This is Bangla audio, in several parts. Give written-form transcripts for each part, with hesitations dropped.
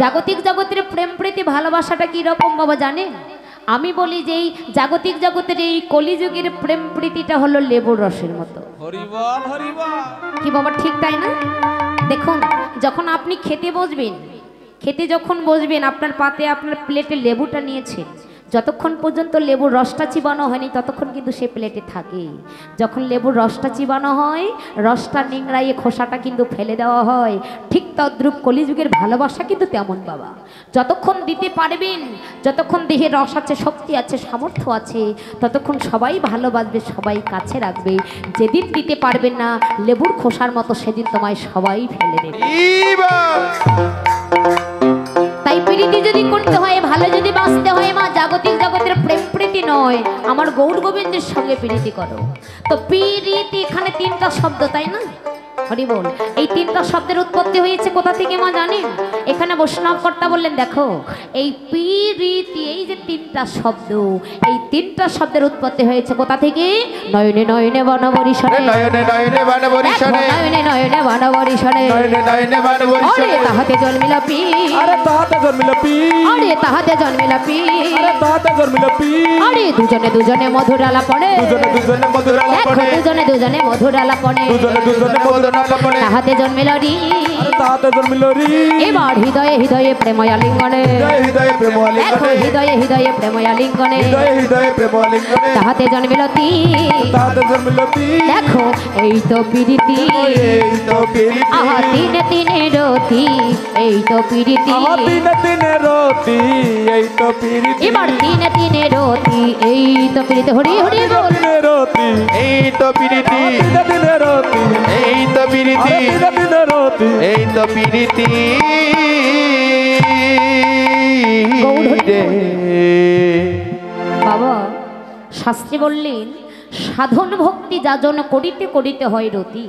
জাগতিক জগতের প্রেম প্রীতি ভালোবাসাটা কি রকম বাবা জানেন? আমি বলি যে এই জাগতিক জগতের এই কলিযুগের প্রেম প্রীতিটা হলো লেবুর রসের মতো। হরিবল হরিবল। কি বাবা ঠিক তাই না? দেখুন যখন আপনি খেতে বসবেন, খেতে যখন বসবেন আপনার পাতে আপনার প্লেটে লেবুটা নিয়েছেন, যতক্ষণ পর্যন্ত লেবুর রসটা চিবানো হয়নি ততক্ষণ কিন্তু সে প্লেটে থাকে। যখন লেবুর রসটা চিবানো হয়, রসটা নিংড়াইয়ে খোসাটা কিন্তু ফেলে দেওয়া হয়। ঠিক তদ্রূপ কলিযুগের ভালোবাসা কিন্তু তেমন বাবা। যতক্ষণ দিতে পারবেন, যতক্ষণ দেহে রস আছে, শক্তি আছে, সামর্থ্য আছে, ততক্ষণ সবাই ভালোবাসবে, সবাই কাছে রাখবে। যেদিন দিতে পারবেন না লেবুর খোসার মতো, সেদিন তোমায় সবাই ফেলে দেবে। তাই প্রীতি যদি করতে হয়, ভালো যদি বাঁচতে হয় মা, জাগতিক জগতের প্রেম প্রীতি নয়, আমার গৌর গোবিন্দের সঙ্গে প্রীতি করো। তো প্রীতি এখানে তিনটা শব্দ, তাই না? হরি বল। এই তিনটা শব্দের উৎপত্তি হয়েছে কোথা থেকে মা জানেন? এখানে বৈষ্ণব কর্তা বললেন দেখো এই প্রীতি, এই যে তিনটা শব্দ, এই তিনটা শব্দের উৎপত্তি হয়েছে কোথা থেকে? নয়নে নয়নে বনবরিশনে, নয়নে নয়নে বনবরিশনে, নয়নে নয়নে বনবরিশনে, নয়নে নয়নে বনবরিশনে, আরে তাহাতে জন্মিল পি, আরে তাহাতে জন্মিল পি, আরে তাহাতে জন্মিল পি, আরে তাহাতে জন্মিল পি, আরে দুজনে দুজনে মধুর আলাপনে, দুজনে দুজনে মধুর আলাপনে, দুজনে দুজনে মধুর আলাপনে, দুজনে দুজনে মধুর আলাপনে, তাহাতে জন্মিল রি, আরে তাহাতে জন্মিল রি, এবার হৃদয়ে হৃদয়ে প্রেময়া লিঙ্গনে, হৃদয়ে প্রেময়া লিঙ্গনে, দেখো হৃদয়ে হৃদয়ে প্রেময়া লিঙ্গনে, হৃদয়ে হৃদয়ে প্রেময়া লিঙ্গনে, তাহাতে জন্মিল তি, তাহাতে জন্মিল তি, দেখো এই তো প্রীতি, এই তো প্রীতি, আহা তিনে তিনে রতি, এই তো প্রীতি, আহা তিনে তিনে রতি, এই তো প্রীতি, এবার তিনে তিনে রতি, এই তো প্রীতি। হরি হরি বল। তিনে রতি, এই তো প্রীতি, তিনে তিনে রতি, এই তো প্রীতি, তিনে তিনে রতি, এই তো প্রীতি। বাবা শাস্ত্রী বললেন সাধন ভক্তি যাজন করিতে করিতে হয় রতি,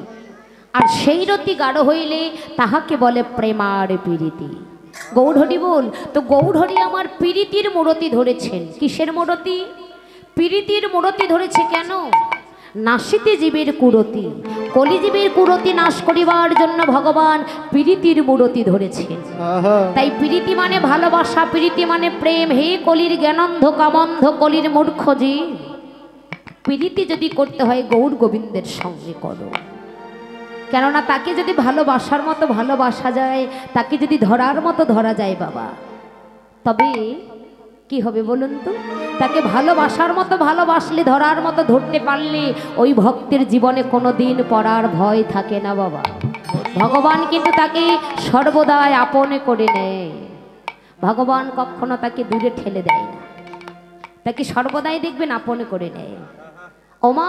আর সেই রতি গাঢ় হইলে তাহাকে বলে প্রেমার প্রীতি। গৌরহরি বল। তো গৌরহরি আমার প্রীতির মূরতি ধরেছেন। কিসের মূরতি? প্রীতির মূরতি ধরেছে কেন? নাশিতে জীবের কুরতি, কলিজীবের কুরতি নাশ করিবার জন্য ভগবান প্রীতির মূরতি ধরেছেন। তাই প্রীতি মানে ভালোবাসা, প্রীতি মানে প্রেম। হে কলির জ্ঞানন্ধ কামন্ধ কলির মূর্খ জীব, প্রীতি যদি করতে হয় গৌর গোবিন্দের সঙ্গে করো। কেননা তাকে যদি ভালোবাসার মতো ভালোবাসা যায়, তাকে যদি ধরার মতো ধরা যায় বাবা, তবে কি হবে বলুন তো? তাকে ভালোবাসার মতো ভালোবাসলে, ধরার মতো ধরতে পারলে ওই ভক্তের জীবনে কোনো দিন পড়ার ভয় থাকে না বাবা। ভগবান কিন্তু তাকে সর্বদাই আপনে করে নেয়। ভগবান কখনো তাকে দূরে ঠেলে দেয় না, তাকে সর্বদাই দেখবেন আপনে করে নেয়। ওমা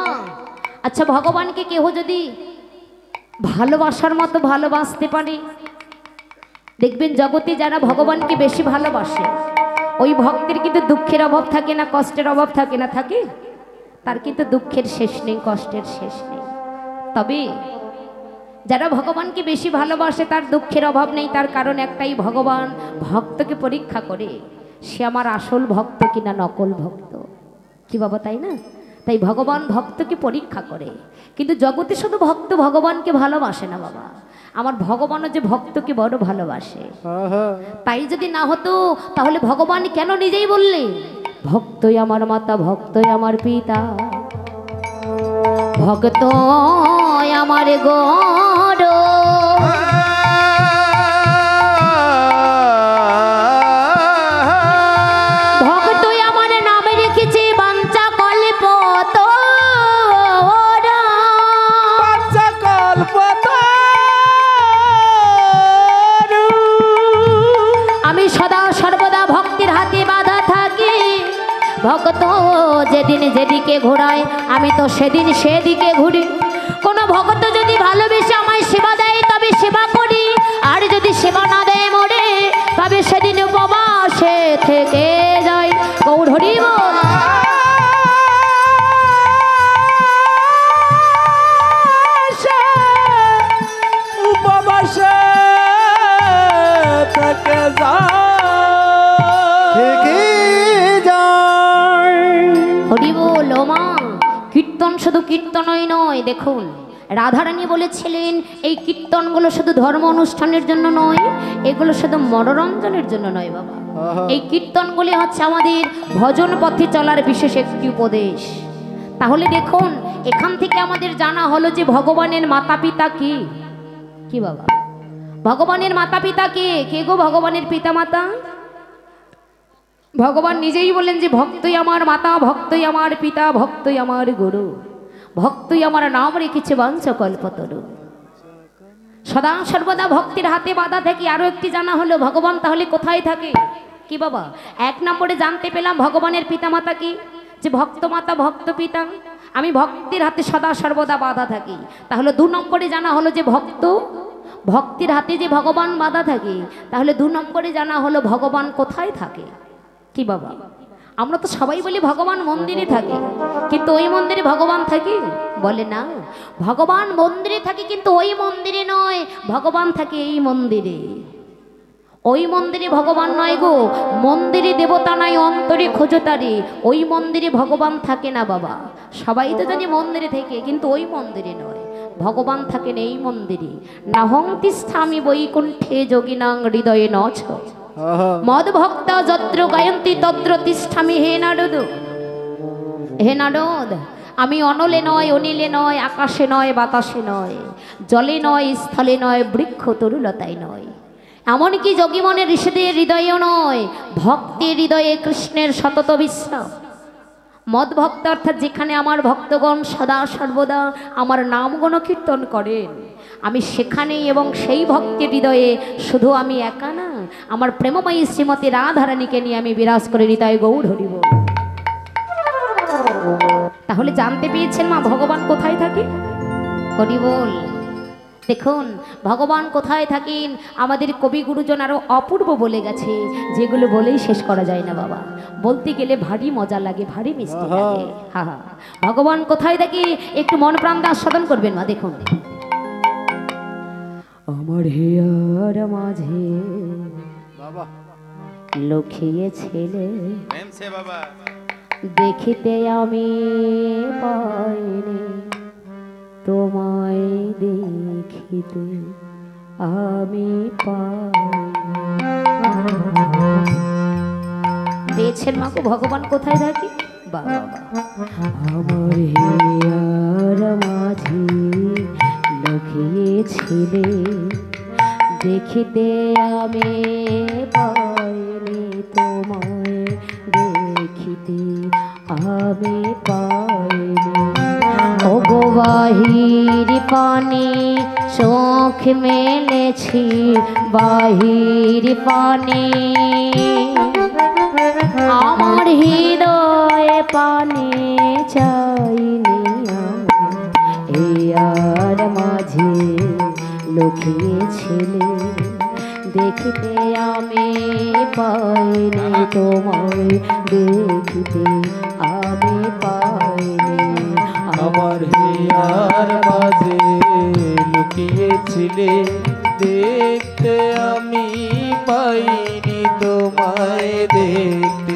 আচ্ছা, ভগবানকে কেহ যদি ভালোবাসার মতো ভালোবাসতে পারে, দেখবেন জগতে যারা ভগবানকে বেশি ভালোবাসে ওই ভক্তের কিন্তু দুঃখের অভাব থাকে না, কষ্টের অভাব থাকে না? থাকে। তার কিন্তু দুঃখের শেষ নেই, কষ্টের শেষ নেই। তবে যারা ভগবানকে বেশি ভালোবাসে তার দুঃখের অভাব নেই। তার কারণ একটাই, ভগবান ভক্তকে পরীক্ষা করে সে আমার আসল ভক্ত কিনা নকল ভক্ত। কি বাবা তাই না? তাই ভগবান ভক্তকে পরীক্ষা করে। কিন্তু জগতে শুধু ভক্ত ভগবানকে ভালোবাসে না বাবা, আমার ভগবানও যে ভক্তকে বড় ভালোবাসে। তাই যদি না হতো তাহলে ভগবান কেন নিজেই বললেন ভক্তই আমার মাতা, ভক্তই আমার পিতা, ভক্ত আমার গড়, ভক্তই আমার নামে রেখেছে বাঞ্ছা কল্প ভক্ত যেদিন যেদিকে ঘোরায় আমি তো সেদিন সেদিকে ঘুরি। কোনো ভক্ত যদি ভালোবেসে আমায় সেবা দেয় তবে সেবা করি, আর যদি সেবা না দেয় মরে তবে সেদিন উপবাসে থেকে যাই। গৌর হরি বল। উপবাসে থেকে যাই। হরি বল। মা কীর্তন শুধু কীর্তনই নয়, দেখুন রাধারানী বলেছিলেন এই কীর্তনগুলো শুধু ধর্ম অনুষ্ঠানের জন্য নয়, এগুলো শুধু মনোরঞ্জনের জন্য নয় বাবা। এই কীর্তনগুলি হচ্ছে আমাদের ভজন পথে চলার বিশেষ একটি উপদেশ। তাহলে দেখুন, এখান থেকে আমাদের জানা হলো যে ভগবানের মাতা পিতা কি? কি বাবা? ভগবানের মাতা পিতা কে? কে গো ভগবানের পিতা মাতা? ভগবান নিজেই বলেন যে ভক্তই আমার মাতা, ভক্তই আমার পিতা, ভক্তই আমার গুরু, ভক্তই আমার নাম রেখেছে বাঞ্ছকল্পতরু। সদা সর্বদা ভক্তির হাতে বাধা থাকে। আরো একটি জানা হলো ভগবান তাহলে কোথায় থাকে? কি বাবা? এক নম্বরে জানতে পেলাম ভগবানের পিতা মাতা কি, যে ভক্ত মাতা ভক্ত পিতা, আমি ভক্তির হাতে সদা সর্বদা বাধা থাকি। তাহলে দু নম্বরে জানা হলো যে ভক্তির হাতে যে ভগবান বাধা থাকে। তাহলে দু নম্বরে জানা হলো ভগবান কোথায় থাকে? কি বাবা? আমরা তো সবাই বলি ভগবান মন্দিরে থাকে, কিন্তু ওই মন্দিরে ভগবান থাকে? বলে না, ভগবান মন্দিরে থাকে কিন্তু ওই মন্দিরে নয়, ভগবান থাকে এই মন্দিরে। ওই মন্দিরে ভগবান নয় গো, মন্দিরে দেবতা নাই, অন্তরে খোঁজো তারে। ওই মন্দিরে ভগবান থাকে না বাবা। সবাই তো জানি মন্দিরে থেকে, কিন্তু ওই মন্দিরে নয়, ভগবান থাকেন এই মন্দিরে। নাহং তিষ্ঠামি বৈকুণ্ঠে যোগিনাং হৃদয়ে নছ মদ ভক্ত যত্র গায়ন্তি তত্র তিষ্ঠামি হে নারদ। হে নারদ, আমি অনলে নয়, অনিলে নয়, আকাশে নয়, বাতাসে নয়, জলে নয়, স্থলে নয়, বৃক্ষ তরুলতায় নয়, এমনকি যোগীমনের ঋষিদের হৃদয়েও নয়, ভক্তের হৃদয়ে কৃষ্ণের সতত বিশ্বাস। মদ ভক্ত অর্থাৎ যেখানে আমার ভক্তগণ সদা সর্বদা আমার নাম গুণকীর্তন করেন, আমি সেখানেই এবং সেই ভক্তের হৃদয়ে শুধু আমি একা না, আমার প্রেমময়ী শ্রীমতী রাধারানীকে নিয়ে আমি বিরাজ করে হৃদয়ে গৌর হরিব। তাহলে জানতে পেরেছেন মা ভগবান কোথায় থাকে? হরি বল। দেখুন ভগবান কোথায় থাকেন আমাদের কবি গুরুজন আরো অপূর্ব বলে গেছে, যেগুলো বলেই শেষ করা যায় না বাবা। বলতে গেলে ভারী মজা লাগে, ভারী মিষ্টি লাগে। হা হা, ভগবান কোথায় থাকে একটু মন প্রাণ দিয়ে আস্বাদন করবেন মা। দেখুন, আমার হিয়ার মাঝে লুকিয়ে ছেলে দেখিতে আমি পাইনি, তোমায় দেখিতে আমি পেয়েছেন মাকে ভগবান কোথায় থাকে? বাবা, আমার হিয়ার মাঝে লুকিয়েছিলে দেখিতে আমি পাইনি, তোমায় দেখিতে আমি পাইনি। ওগো বাহির পানি চোখ মেলেছি, বাহির পানি আমার হৃদয়ে পানি চাইনি, আর মাঝে লুকিয়েছিলে দেখিতে আমি পাইনি, তোমায় দেখিতে আমি পাইনি। আমার হিয়ার মাঝে লুকিয়েছিলে দেখতে আমি পাইনি, তোমায় দেখতে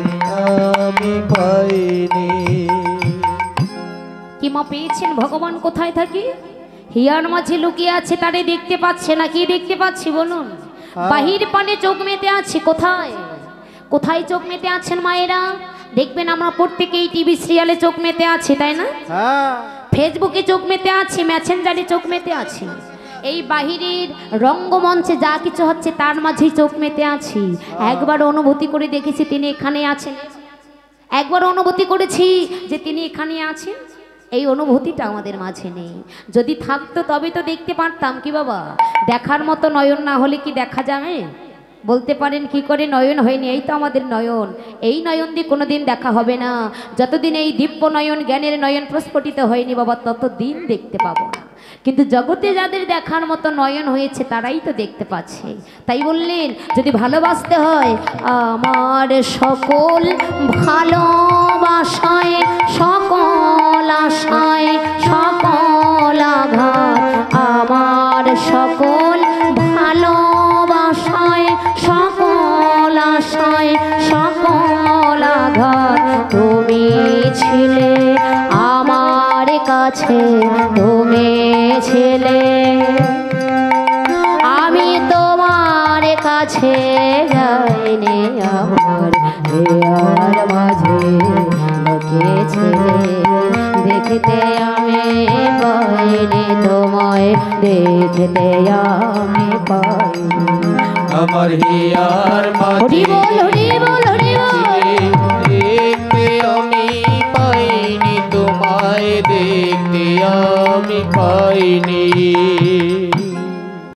আমি পাইনি। কি মা পেয়েছেন ভগবান কোথায় থাকে? হিয়ার মাঝে লুকিয়ে আছে, তারে দেখতে পাচ্ছে না। কি দেখতে পাচ্ছি বলুন? বাহির পানে চোখ মেতে আছে। কোথায় কোথায় চোখ মেতে আছেন মায়েরা? দেখবেন আমরা প্রত্যেকেই টিভি সিরিয়ালে চোখ মেতে আছি, তাই না? ফেসবুকে চোখ মেতে আছি, মেসেঞ্জারে চোখ মেতে আছি, এই বাহিরের রঙ্গমঞ্চে যা কিছু হচ্ছে তার মাঝেই চোখ মেতে আছি। একবার অনুভূতি করে দেখেছি তিনি এখানে আছেন, একবার অনুভূতি করেছি যে তিনি এখানে আছেন। এই অনুভূতিটা আমাদের মাঝে নেই। যদি থাকতো তবে তো দেখতে পারতাম। কি বাবা, দেখার মতো নয়ন না হলে কি দেখা যাবে? বলতে পারেন কি করে নয়ন হয়নি? এই তো আমাদের নয়ন। এই নয়ন দিয়ে কোনোদিন দেখা হবে না। যতদিন এই দিব্য নয়ন জ্ঞানের নয়ন প্রস্ফুটিত হয়নি বাবা, ততদিন দেখতে পাবো না। কিন্তু জগতে যাদের দেখার মতো নয়ন হয়েছে তারাই তো দেখতে পাচ্ছে। তাই বললেন যদি ভালোবাসতে হয়, আমার সকল ভালোবাসায় সকল আশায় সকল আঘাত, আমার সকল ভালোবাসায় সকল আশায় সকল আঘাত, তুমি ছিলে আমার কাছে, তুমি ছেলে আমি তোমার কাছে যাইনি আমার হিয়ার মাঝে লোকে ছেলে দেখতে আমি পাইনি তোমায় দেখতে আমি পাইনি আমার হিয়ার মাঝে হরি বল হরি বল হরি বল দেখতে আমি